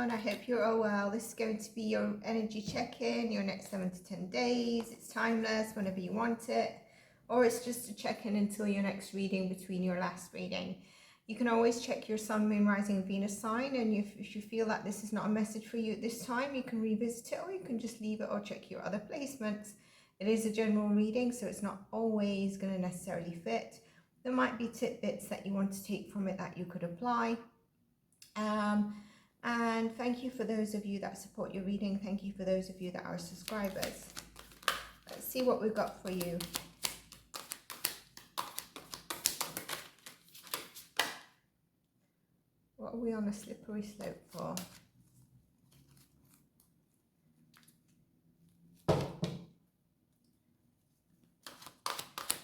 everyone. I hope you're all well. This is going to be your energy check-in, your next 7 to 10 days. It's timeless, whenever you want it, or it's just a check-in until your next reading between your last reading. You can always check your Sun, Moon, Rising, Venus sign, and if you feel that this is not a message for you at this time, you can revisit it, or you can just leave it or check your other placements. It is a general reading, so it's not always going to necessarily fit. There might be tidbits that you want to take from it that you could apply. And thank you for those of you that support your reading. Thank you for those of you that are subscribers. Let's see what we've got for you. What are we on a slippery slope for?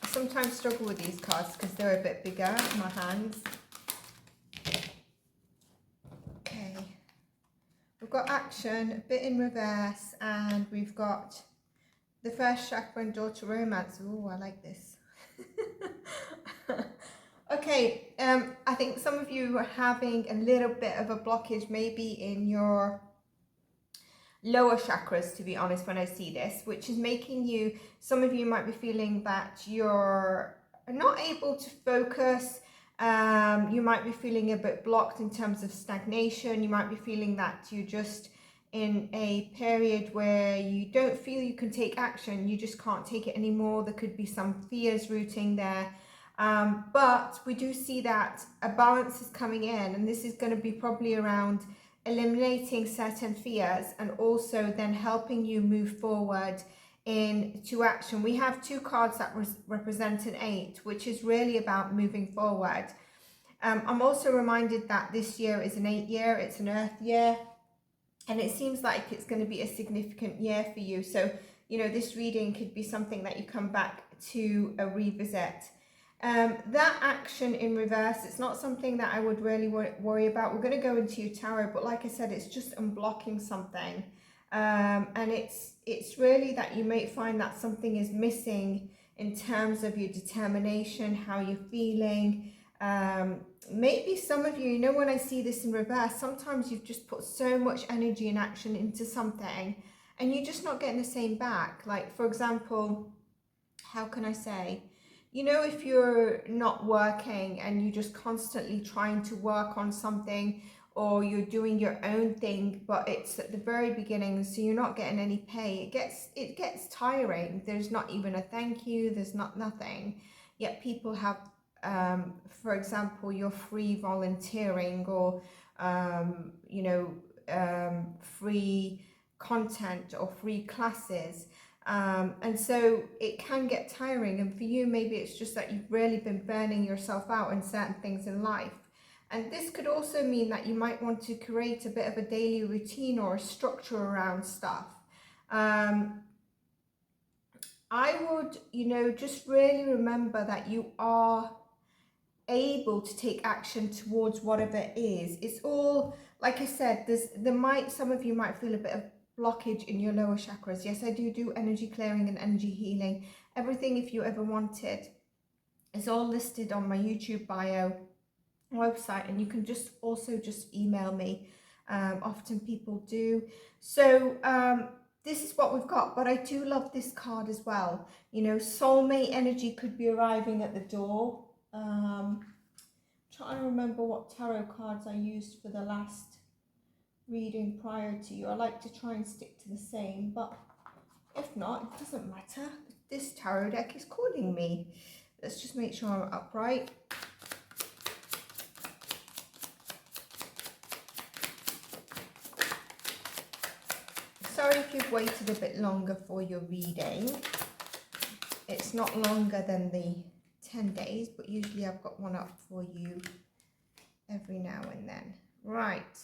I sometimes struggle with these cards because they're a bit bigger in my hands. Okay. We've got action, a bit in reverse, and we've got the first chakra and daughter romance. Oh, I like this. Okay, I think some of you are having a little bit of a blockage maybe in your lower chakras, to be honest, when I see this, which is making you, some of you might be feeling that you're not able to focus. You might be feeling a bit blocked in terms of stagnation. You might be feeling that you're just in a period where you don't feel you can take action. You just can't take it anymore. There could be some fears rooting there. But we do see that a balance is coming in, and this is going to be probably around eliminating certain fears and also then helping you move forward into action. We have two cards that represent an 8, which is really about moving forward. I'm also reminded that this year is an 8 year, it's an earth year, and it seems like it's going to be a significant year for you. So, you know, this reading could be something that you come back to a revisit. That action in reverse, it's not something that I would really worry about. We're going to go into your tarot, but like I said, it's just unblocking something. And it's really that you may find that something is missing in terms of your determination, how you're feeling. Maybe some of you, you know, when I see this in reverse, sometimes you've just put so much energy and action into something and you're just not getting the same back. Like, for example, how can I say? You know, if you're not working and you're just constantly trying to work on something, or you're doing your own thing, but it's at the very beginning, so you're not getting any pay, it gets tiring. There's not even a thank you, there's nothing. Yet people have, for example, your free volunteering, or you know, free content or free classes. And so it can get tiring, and for you maybe it's just that you've really been burning yourself out in certain things in life. And this could also mean that you might want to create a bit of a daily routine or a structure around stuff. I would, you know, just really remember that you are able to take action towards whatever it is. It's all, like I said, some of you might feel a bit of blockage in your lower chakras. Yes, I do energy clearing and energy healing. Everything, if you ever wanted, is all listed on my YouTube bio website, and you can just email me. Often people do. So this is what we've got, but I do love this card as well. You know, soulmate energy could be arriving at the door. Trying to remember what tarot cards I used for the last reading prior to you. I like to try and stick to the same, but if not, it doesn't matter. This tarot deck is calling me. Let's just make sure I'm upright. Sorry if you've waited a bit longer for your reading. It's not longer than the 10 days, but usually I've got one up for you every now and then. Right.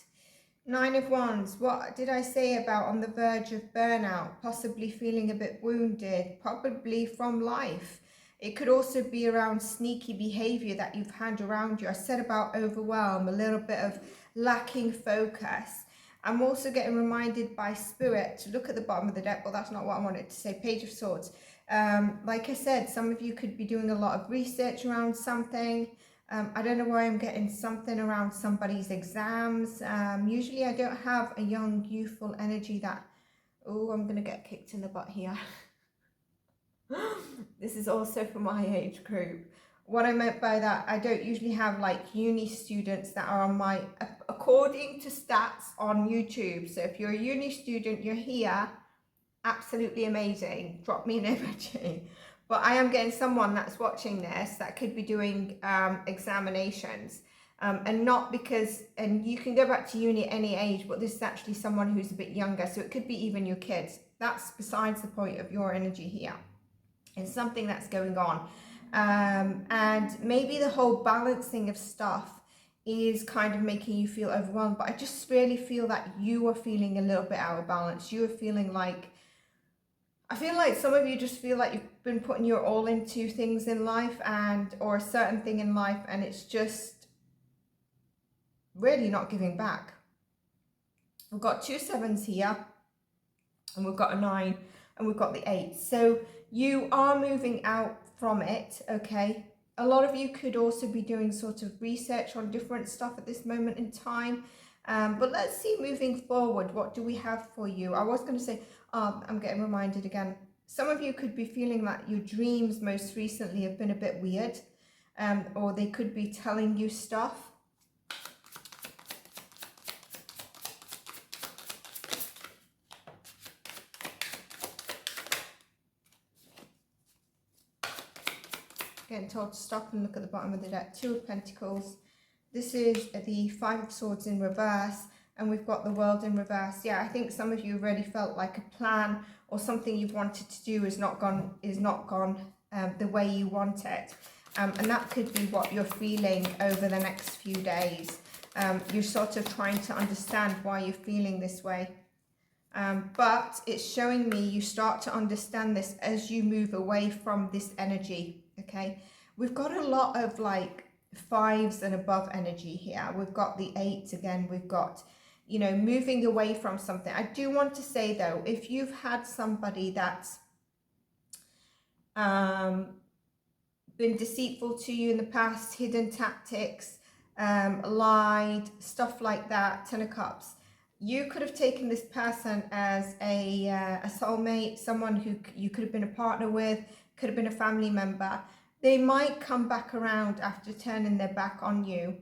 9 of Wands. What did I say about on the verge of burnout? Possibly feeling a bit wounded, probably from life. It could also be around sneaky behavior that you've had around you. I said about overwhelm, a little bit of lacking focus. I'm also getting reminded by Spirit to look at the bottom of the deck. Well, that's not what I wanted to say. Page of Swords. Like I said, some of you could be doing a lot of research around something. I don't know why I'm getting something around somebody's exams. Usually I don't have a young, youthful energy that, oh, I'm going to get kicked in the butt here. This is also for my age group. What I meant by that, I don't usually have like uni students that are on my, according to stats on YouTube. So if you're a uni student, you're here, absolutely amazing. Drop me an emoji. But I am getting someone that's watching this that could be doing examinations. And not because, and you can go back to uni at any age, but this is actually someone who's a bit younger. So it could be even your kids. That's besides the point of your energy here. It's something that's going on. And maybe the whole balancing of stuff is kind of making you feel overwhelmed, but I just really feel that you are feeling a little bit out of balance. You are feeling like, I feel like some of you just feel like you've been putting your all into things in life or a certain thing in life, and it's just really not giving back. We've got 2 7s here, and we've got a 9, and we've got the 8. So you are moving out from it, okay? A lot of you could also be doing sort of research on different stuff at this moment in time. But let's see, moving forward, what do we have for you? I was going to say, I'm getting reminded again. Some of you could be feeling that your dreams most recently have been a bit weird, or they could be telling you stuff. Getting told to stop and look at the bottom of the deck. 2 of Pentacles. This is the 5 of Swords in reverse, and we've got the World in reverse. Yeah, I think some of you already felt like a plan or something you've wanted to do is not gone the way you want it. And that could be what you're feeling over the next few days. You're sort of trying to understand why you're feeling this way. But it's showing me you start to understand this as you move away from this energy. Okay, we've got a lot of like 5s and above energy here. We've got the 8s again. We've got, you know, moving away from something. I do want to say though, if you've had somebody that's been deceitful to you in the past, hidden tactics, lied, stuff like that, 10 of Cups, you could have taken this person as a soulmate, someone who you could have been a partner with, could have been a family member. They might come back around after turning their back on you.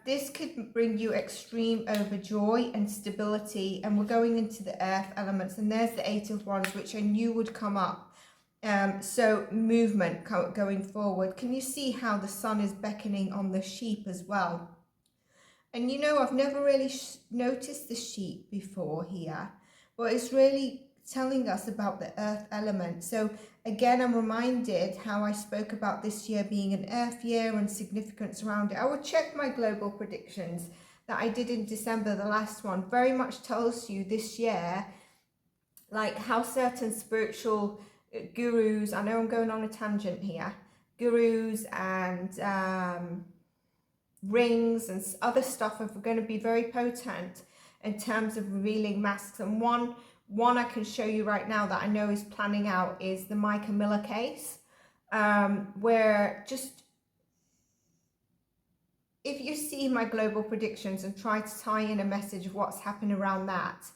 This could bring you extreme overjoy and stability, and we're going into the earth elements, and there's the 8 of Wands, which I knew would come up. So movement going forward. Can you see how the sun is beckoning on the sheep as well? And you know, I've never really noticed the sheep before here, but it's really telling us about the earth element. So again, I'm reminded how I spoke about this year being an earth year and significance around it. I will check my global predictions that I did in December, the last one, very much tells you this year, like how certain spiritual gurus, I know I'm going on a tangent here, gurus and rings and other stuff are going to be very potent in terms of revealing masks. And one I can show you right now that I know is planning out is the Micah Miller case, where just, if you see my global predictions and try to tie in a message of what's happened around that,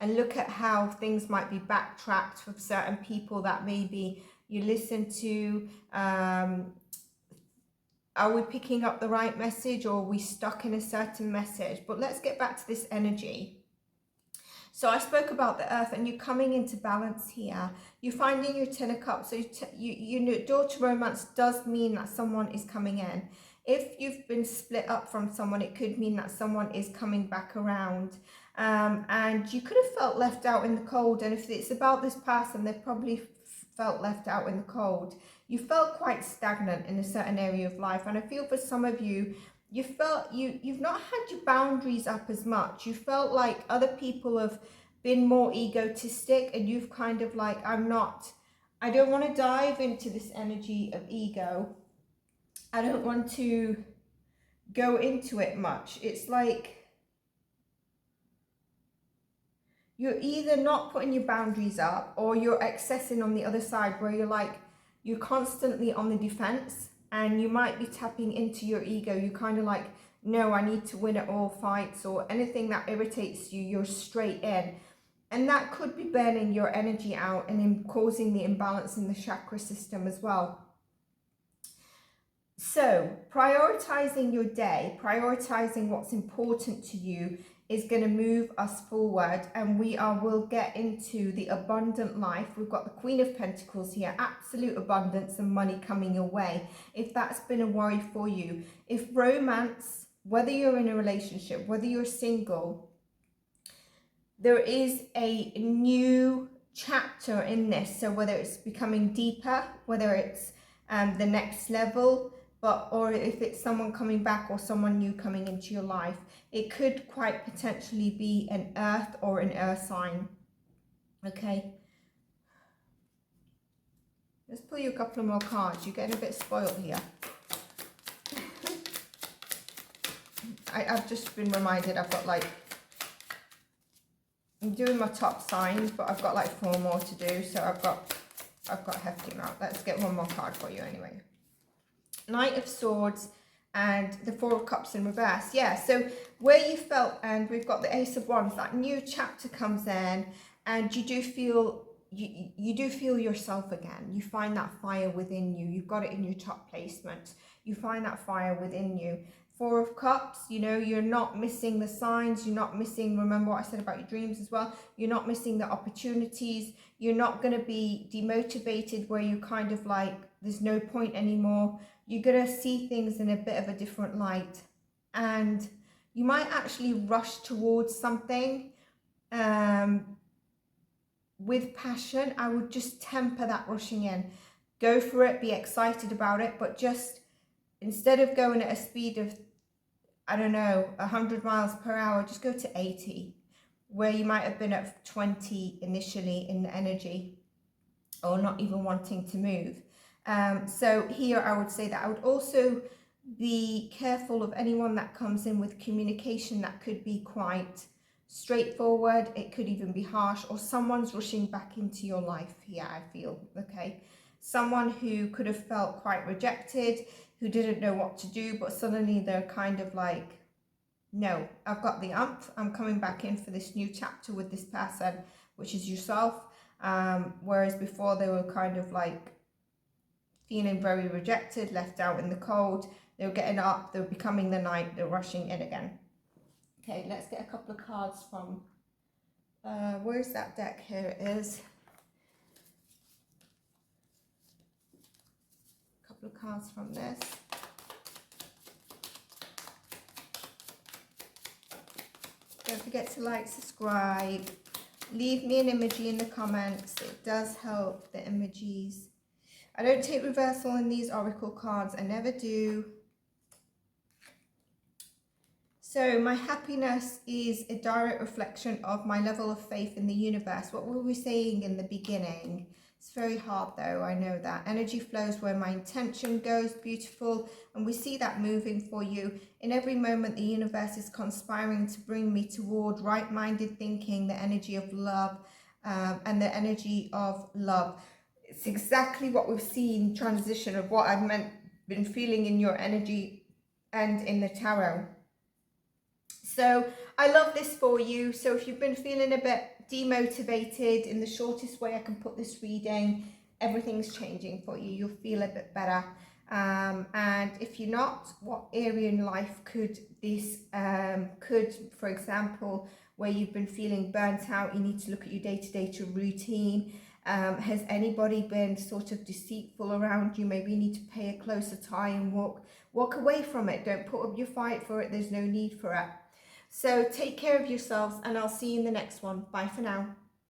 and look at how things might be backtracked for certain people that maybe you listen to, are we picking up the right message, or are we stuck in a certain message? But let's get back to this energy. So I spoke about the earth, and you're coming into balance here. You're finding your 10 of Cups. So you know, door to romance does mean that someone is coming in. If you've been split up from someone, it could mean that someone is coming back around. And you could have felt left out in the cold. And if it's about this person, they've probably felt left out in the cold. You felt quite stagnant in a certain area of life. And I feel for some of you, you felt you've not had your boundaries up as much. You felt like other people have been more egotistic, and you've kind of like, I don't want to dive into this energy of ego. I don't want to go into it much. It's like you're either not putting your boundaries up, or you're accessing on the other side, where you're like, you're constantly on the defense, and you might be tapping into your ego. You kind of like, no, I need to win at all fights, or anything that irritates you, you're straight in. And that could be burning your energy out and causing the imbalance in the chakra system as well. So prioritizing your day, prioritizing what's important to you is going to move us forward, and will get into the abundant life. We've got the Queen of Pentacles here, absolute abundance and money coming your way. If that's been a worry for you, if romance, whether you're in a relationship, whether you're single, there is a new chapter in this. So whether it's becoming deeper, whether it's the next level, or if it's someone coming back or someone new coming into your life, it could quite potentially be an earth or an earth sign. Okay. Let's pull you a couple of more cards. You're getting a bit spoiled here. I've just been reminded I've got like, I'm doing my top signs, but I've got like 4 more to do. So I've got a hefty amount. Let's get one more card for you anyway. Knight of Swords and the 4 of Cups in reverse. Yeah, so where you felt, and we've got the Ace of Wands, that new chapter comes in, and you do feel yourself again. You find that fire within you. You've got it in your top placement. You find that fire within you. 4 of Cups, you know, you're not missing the signs. You're not missing, remember what I said about your dreams as well. You're not missing the opportunities. You're not going to be demotivated where you kind of like, there's no point anymore. You're going to see things in a bit of a different light, and you might actually rush towards something with passion. I would just temper that rushing in. Go for it, be excited about it, but just instead of going at a speed of, I don't know, 100 miles per hour, just go to 80, where you might have been at 20 initially in the energy, or not even wanting to move. So here I would say that I would also be careful of anyone that comes in with communication that could be quite straightforward. It could even be harsh, or someone's rushing back into your life here, I feel. Okay, someone who could have felt quite rejected, who didn't know what to do, but suddenly they're kind of like, no, I've got the umph, I'm coming back in for this new chapter with this person, which is yourself. Whereas before they were kind of like feeling very rejected, left out in the cold. They were getting up, they were becoming the knight, they're rushing in again. Okay, let's get a couple of cards from, where's that deck? Here it is. A couple of cards from this. Don't forget to like, subscribe, leave me an emoji in the comments. It does help, the emojis. I don't take reversal in these oracle cards. I never do. So my happiness is a direct reflection of my level of faith in the universe. What were we saying in the beginning? It's very hard though, I know that. Energy flows where my intention goes, beautiful. And we see that moving for you. In every moment, the universe is conspiring to bring me toward right-minded thinking, the energy of love, and the energy of love. It's exactly what we've seen, transition of what I've been feeling in your energy and in the tarot. So I love this for you. So if you've been feeling a bit demotivated, in the shortest way I can put this reading, everything's changing for you. You'll feel a bit better. And if you're not, what area in life could this, for example, where you've been feeling burnt out, you need to look at your day-to-day routine. Has anybody been sort of deceitful around you? Maybe you need to pay a closer tie and walk away from it. Don't put up your fight for it. There's no need for it. So take care of yourselves, and I'll see you in the next one. Bye for now.